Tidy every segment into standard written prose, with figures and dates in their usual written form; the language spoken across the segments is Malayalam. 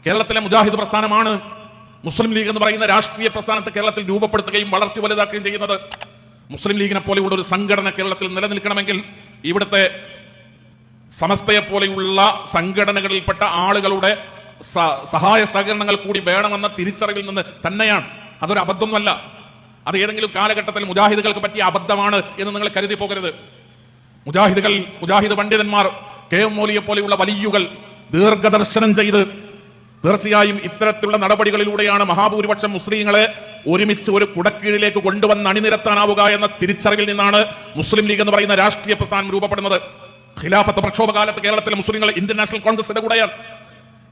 കേരളത്തിലെ മുജാഹിദ് പ്രസ്ഥാനമാണ് മുസ്ലിം ലീഗ് എന്ന് പറയുന്ന രാഷ്ട്രീയ പ്രസ്ഥാനത്തെ കേരളത്തിൽ രൂപപ്പെടുത്തുകയും വളർത്തി വലുതാക്കുകയും ചെയ്യുന്നത്. മുസ്ലിം ലീഗിനെ പോലെയുള്ള ഒരു സംഘടന കേരളത്തിൽ നിലനിൽക്കണമെങ്കിൽ ഇവിടുത്തെ സമസ്തയെ പോലെയുള്ള സംഘടനകളിൽപ്പെട്ട ആളുകളുടെ സഹായ സഹകരണങ്ങൾ കൂടി വേണമെന്ന തിരിച്ചറിവിൽ നിന്ന് തന്നെയാണ്. അതൊരു അബദ്ധമൊന്നുമല്ല. അത് ഏതെങ്കിലും കാലഘട്ടത്തിൽ മുജാഹിദുകൾക്ക് പറ്റിയ അബദ്ധമാണ് എന്ന് നിങ്ങൾ കരുതി പോകരുത്. മുജാഹിദ് പണ്ഡിതന്മാർ കെ എം മൗലവിയെ പോലെയുള്ള വലിയുകൾ ദീർഘദർശനം ചെയ്ത് തീർച്ചയായും ഇത്തരത്തിലുള്ള നടപടികളിലൂടെയാണ് മഹാഭൂരിപക്ഷം മുസ്ലിങ്ങളെ ഒരുമിച്ച് ഒരു കുടക്കീഴിലേക്ക് കൊണ്ടുവന്ന് അണിനിരത്താനാവുക എന്ന തിരിച്ചറിവിൽ നിന്നാണ് മുസ്ലിം ലീഗ് എന്ന് പറയുന്ന രാഷ്ട്രീയ പ്രസ്ഥാനം രൂപപ്പെടുന്നത്. ഖിലാഫത്ത് പ്രക്ഷോഭകാലത്ത് കേരളത്തിലെ മുസ്ലിങ്ങൾ ഇന്ത്യൻ നാഷണൽ കോൺഗ്രസിന്റെ കൂടെയാണ്.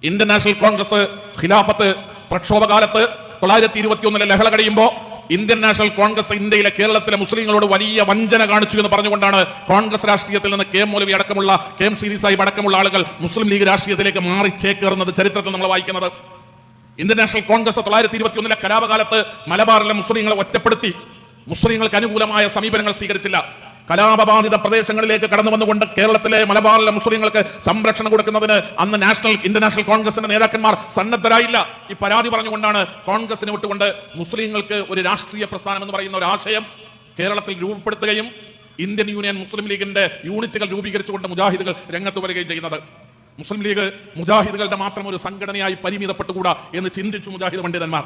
ഇന്ത്യൻ നാഷണൽ കോൺഗ്രസ് ഖിലാഫത്ത് പ്രക്ഷോഭകാലത്ത് 1921 ലഹള കഴിയുമ്പോൾ ഇന്ത്യൻ നാഷണൽ കോൺഗ്രസ് ഇന്ത്യയിലെ കേരളത്തിലെ മുസ്ലിങ്ങളോട് വലിയ വഞ്ചന കാണിച്ചു എന്ന് പറഞ്ഞുകൊണ്ടാണ് കോൺഗ്രസ് രാഷ്ട്രീയത്തിൽ നിന്ന് കെ എം മൗലവി അടക്കമുള്ള കെ എം സീരീസ് സാഹിബ് അടക്കമുള്ള ആളുകൾ മുസ്ലിം ലീഗ് രാഷ്ട്രീയത്തിലേക്ക് മാറി ചേക്കേറുന്നത് ചരിത്രത്തിൽ നമ്മൾ വായിക്കുന്നത്. ഇന്ത്യൻ നാഷണൽ കോൺഗ്രസ് 1921 കലാപകാലത്ത് മലബാറിലെ മുസ്ലിങ്ങളെ ഒറ്റപ്പെടുത്തി. മുസ്ലിങ്ങൾക്ക് അനുകൂലമായ സമീപനങ്ങൾ സ്വീകരിച്ചില്ല. കലാപബാധിത പ്രദേശങ്ങളിലേക്ക് കടന്നു വന്നുകൊണ്ട് കേരളത്തിലെ മലബാറിലെ മുസ്ലിങ്ങൾക്ക് സംരക്ഷണം കൊടുക്കുന്നതിന് അന്ന് ഇന്റർനാഷണൽ കോൺഗ്രസിന്റെ നേതാക്കന്മാർ സന്നദ്ധരായില്ല. ഈ പരാതി പറഞ്ഞുകൊണ്ടാണ് കോൺഗ്രസിനെ വിട്ടുകൊണ്ട് മുസ്ലിങ്ങൾക്ക് ഒരു രാഷ്ട്രീയ പ്രസ്ഥാനം എന്ന് പറയുന്ന ഒരു ആശയം കേരളത്തിൽ രൂപപ്പെടുത്തുകയും ഇന്ത്യൻ യൂണിയൻ മുസ്ലിം ലീഗിന്റെ യൂണിറ്റുകൾ രൂപീകരിച്ചുകൊണ്ട് മുജാഹിദുകൾ രംഗത്ത് വരികയും ചെയ്യുന്നത്. മുസ്ലിം ലീഗ് മുജാഹിദുകളുടെ മാത്രം ഒരു സംഘടനയായി പരിമിതപ്പെട്ടുകൂടാ എന്ന് ചിന്തിച്ചു മുജാഹിദ് പണ്ഡിതന്മാർ.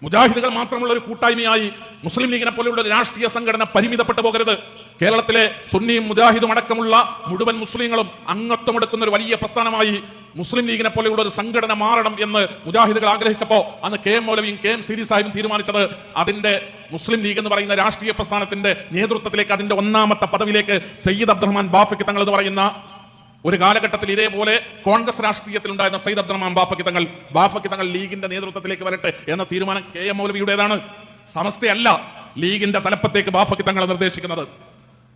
മുജാഹിദുകൾ മാത്രമുള്ള ഒരു കൂട്ടായ്മയായി മുസ്ലിം ലീഗിനെ പോലെയുള്ള ഒരു രാഷ്ട്രീയ സംഘടന പരിമിതപ്പെട്ടു പോകരുത്. കേരളത്തിലെ സുന്നിയും മുജാഹിദും അടക്കമുള്ള മുഴുവൻ മുസ്ലിങ്ങളും അംഗത്വമെടുക്കുന്ന ഒരു വലിയ പ്രസ്ഥാനമായി മുസ്ലിം ലീഗിനെ പോലെയുള്ള ഒരു സംഘടന മാറണം എന്ന് മുജാഹിദുകൾ ആഗ്രഹിച്ചപ്പോൾ അന്ന് കെ എം മൗലവിയും കെ എം സീരീസ് സാഹിബും തീരുമാനിച്ചത് അതിന്റെ മുസ്ലിം ലീഗ് എന്ന് പറയുന്ന രാഷ്ട്രീയ പ്രസ്ഥാനത്തിന്റെ നേതൃത്വത്തിലേക്ക്, അതിന്റെ ഒന്നാമത്തെ പദവിയിലേക്ക് സയ്യിദ് അബ്ദുറഹ്മാൻ ബാഫക്കി തങ്ങൾ എന്ന് പറയുന്ന ഒരു കാലഘട്ടത്തിൽ ഇതേപോലെ കോൺഗ്രസ് രാഷ്ട്രീയത്തിൽ ഉണ്ടായിരുന്ന സയ്യിദ് അബ്ദുറഹ്മാൻ ബാഫക്കി തങ്ങൾ ലീഗിന്റെ നേതൃത്വത്തിലേക്ക് വരട്ടെ എന്ന തീരുമാനം കെ എം മൗലവിയുടേതാണ്. സമസ്തയല്ല ലീഗിന്റെ തലപ്പത്തേക്ക് ബാഫക്കി തങ്ങൾ നിർദ്ദേശിക്കുന്നത്.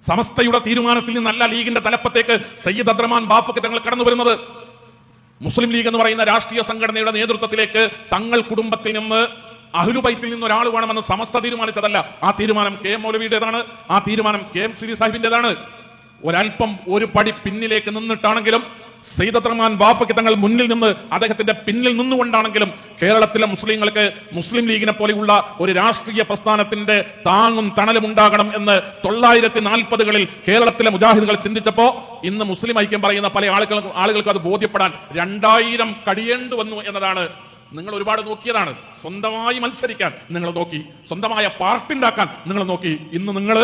സമസ്തയുടെ തീരുമാനത്തിൽ നിന്നല്ല ലീഗിന്റെ തലപ്പത്തേക്ക് സയ്യിദ് അബ്ദുറഹ്മാൻ ബാഫക്കി തങ്ങൾ കടന്നു വരുന്നത്. മുസ്ലിം ലീഗ് എന്ന് പറയുന്ന രാഷ്ട്രീയ സംഘടനയുടെ നേതൃത്വത്തിലേക്ക് തങ്ങൾ കുടുംബത്തിൽ നിന്ന് അഹ്ലുബൈത്തിൽ നിന്ന് ഒരാൾ വേണമെന്ന് സമസ്ത തീരുമാനിച്ചതല്ല. ആ തീരുമാനം കെ എം മൗലവിയുടേതാണ്. ആ തീരുമാനം കെ എം സീരീസ് സാഹിബിന്റേതാണ്. ഒരൽപ്പം ഒരു പടി പിന്നിലേക്ക് നിന്നിട്ടാണെങ്കിലും സയ്യിദ് അബ്ദുറഹ്മാൻ ബാഫക്കി തങ്ങൾ മുന്നിൽ നിന്ന് അദ്ദേഹത്തിന്റെ പിന്നിൽ നിന്നുകൊണ്ടാണെങ്കിലും കേരളത്തിലെ മുസ്ലിങ്ങൾക്ക് മുസ്ലിം ലീഗിനെ പോലെയുള്ള ഒരു രാഷ്ട്രീയ പ്രസ്ഥാനത്തിന്റെ താങ്ങും തണലും ഉണ്ടാകണം എന്ന് 1940-കളിൽ കേരളത്തിലെ മുജാഹിദുകൾ ചിന്തിച്ചപ്പോ ഇന്ന് മുസ്ലിം ഐക്യം പറയുന്ന പല ആളുകൾക്ക് അത് ബോധ്യപ്പെടാൻ 2000 കഴിയേണ്ടി വന്നു എന്നതാണ്. നിങ്ങൾ ഒരുപാട് നോക്കിയതാണ്. സ്വന്തമായി മത്സരിക്കാൻ നിങ്ങൾ നോക്കി, സ്വന്തമായ പാർട്ടി ഉണ്ടാക്കാൻ നിങ്ങൾ നോക്കി. ഇന്ന് നിങ്ങൾ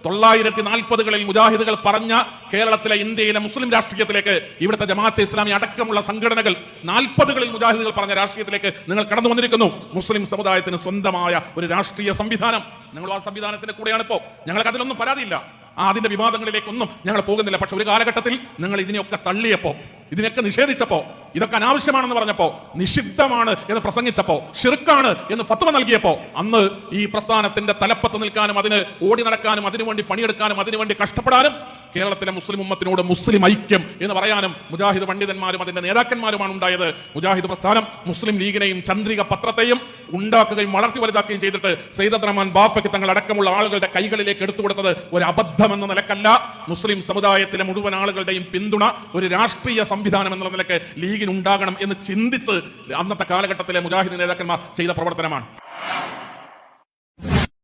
1940-കളിൽ മുജാഹിദുകൾ പറഞ്ഞ കേരളത്തിലെ ഇന്ത്യയിലെ മുസ്ലിം രാഷ്ട്രീയത്തിലേക്ക്, ഇവിടുത്തെ ജമാഅത്തെ ഇസ്ലാമി അടക്കമുള്ള സംഘടനകൾ 40-കളിൽ മുജാഹിദുകൾ പറഞ്ഞ രാഷ്ട്രീയത്തിലേക്ക് നിങ്ങൾ കടന്നു വന്നിരിക്കുന്നു. മുസ്ലിം സമുദായത്തിന് സ്വന്തമായ ഒരു രാഷ്ട്രീയ സംവിധാനം, നിങ്ങൾ ആ സംവിധാനത്തിന്റെ കൂടെയാണ് ഇപ്പോ. ഞങ്ങൾക്ക് അതിലൊന്നും പരാതിയില്ല, അതിന്റെ വിവാദങ്ങളിലേക്കൊന്നും ഞങ്ങൾ പോകുന്നില്ല. പക്ഷെ ഒരു കാലഘട്ടത്തിൽ നിങ്ങൾ ഇതിനെയൊക്കെ തള്ളിയപ്പോ, ഇതിനൊക്കെ നിഷേധിച്ചപ്പോ, ഇതൊക്കെ അനാവശ്യമാണെന്ന് പറഞ്ഞപ്പോ, നിഷിദ്ധമാണ് എന്ന് പ്രസംഗിച്ചപ്പോ, ഷിർക്കാണ് എന്ന് ഫത്വ നൽകിയപ്പോ, അന്ന് ഈ പ്രസ്ഥാനത്തിന്റെ തലപ്പത്ത് നിൽക്കാനും അതിന് ഓടി നടക്കാനും അതിനുവേണ്ടി പണിയെടുക്കാനും അതിനുവേണ്ടി കഷ്ടപ്പെടാനും കേരളത്തിലെ മുസ്ലിം ഉമ്മത്തിനോട് മുസ്ലിം ഐക്യം എന്ന് പറയാനും മുജാഹിദ് പണ്ഡിതന്മാരും അതിന്റെ നേതാക്കന്മാരുമാണ് ഉണ്ടായത്. മുജാഹിദ് പ്രസ്ഥാനം മുസ്ലിം ലീഗിനെയും ചന്ദ്രിക പത്രത്തെയും ഉണ്ടാക്കുകയും വളർത്തി വലുതാക്കുകയും ചെയ്തിട്ട് സയ്യിദ് അബ്ദുറഹ്മാൻ ബാഫക്കി തങ്ങൾ അടക്കമുള്ള ആളുകളുടെ കൈകളിലേക്ക് എടുത്തു കൊടുത്തത് ഒരു അബദ്ധമെന്ന നിലക്കല്ല, മുസ്ലിം സമുദായത്തിലെ മുഴുവൻ ആളുകളുടെയും പിന്തുണ ഒരു രാഷ്ട്രീയ സംവിധാനം എന്നുള്ള നിലക്ക് ലീഗിനുണ്ടാകണം എന്ന് ചിന്തിച്ച് അന്നത്തെ കാലഘട്ടത്തിലെ മുജാഹിദ് നേതാക്കന്മാർ ചെയ്ത പ്രവർത്തനമാണ്.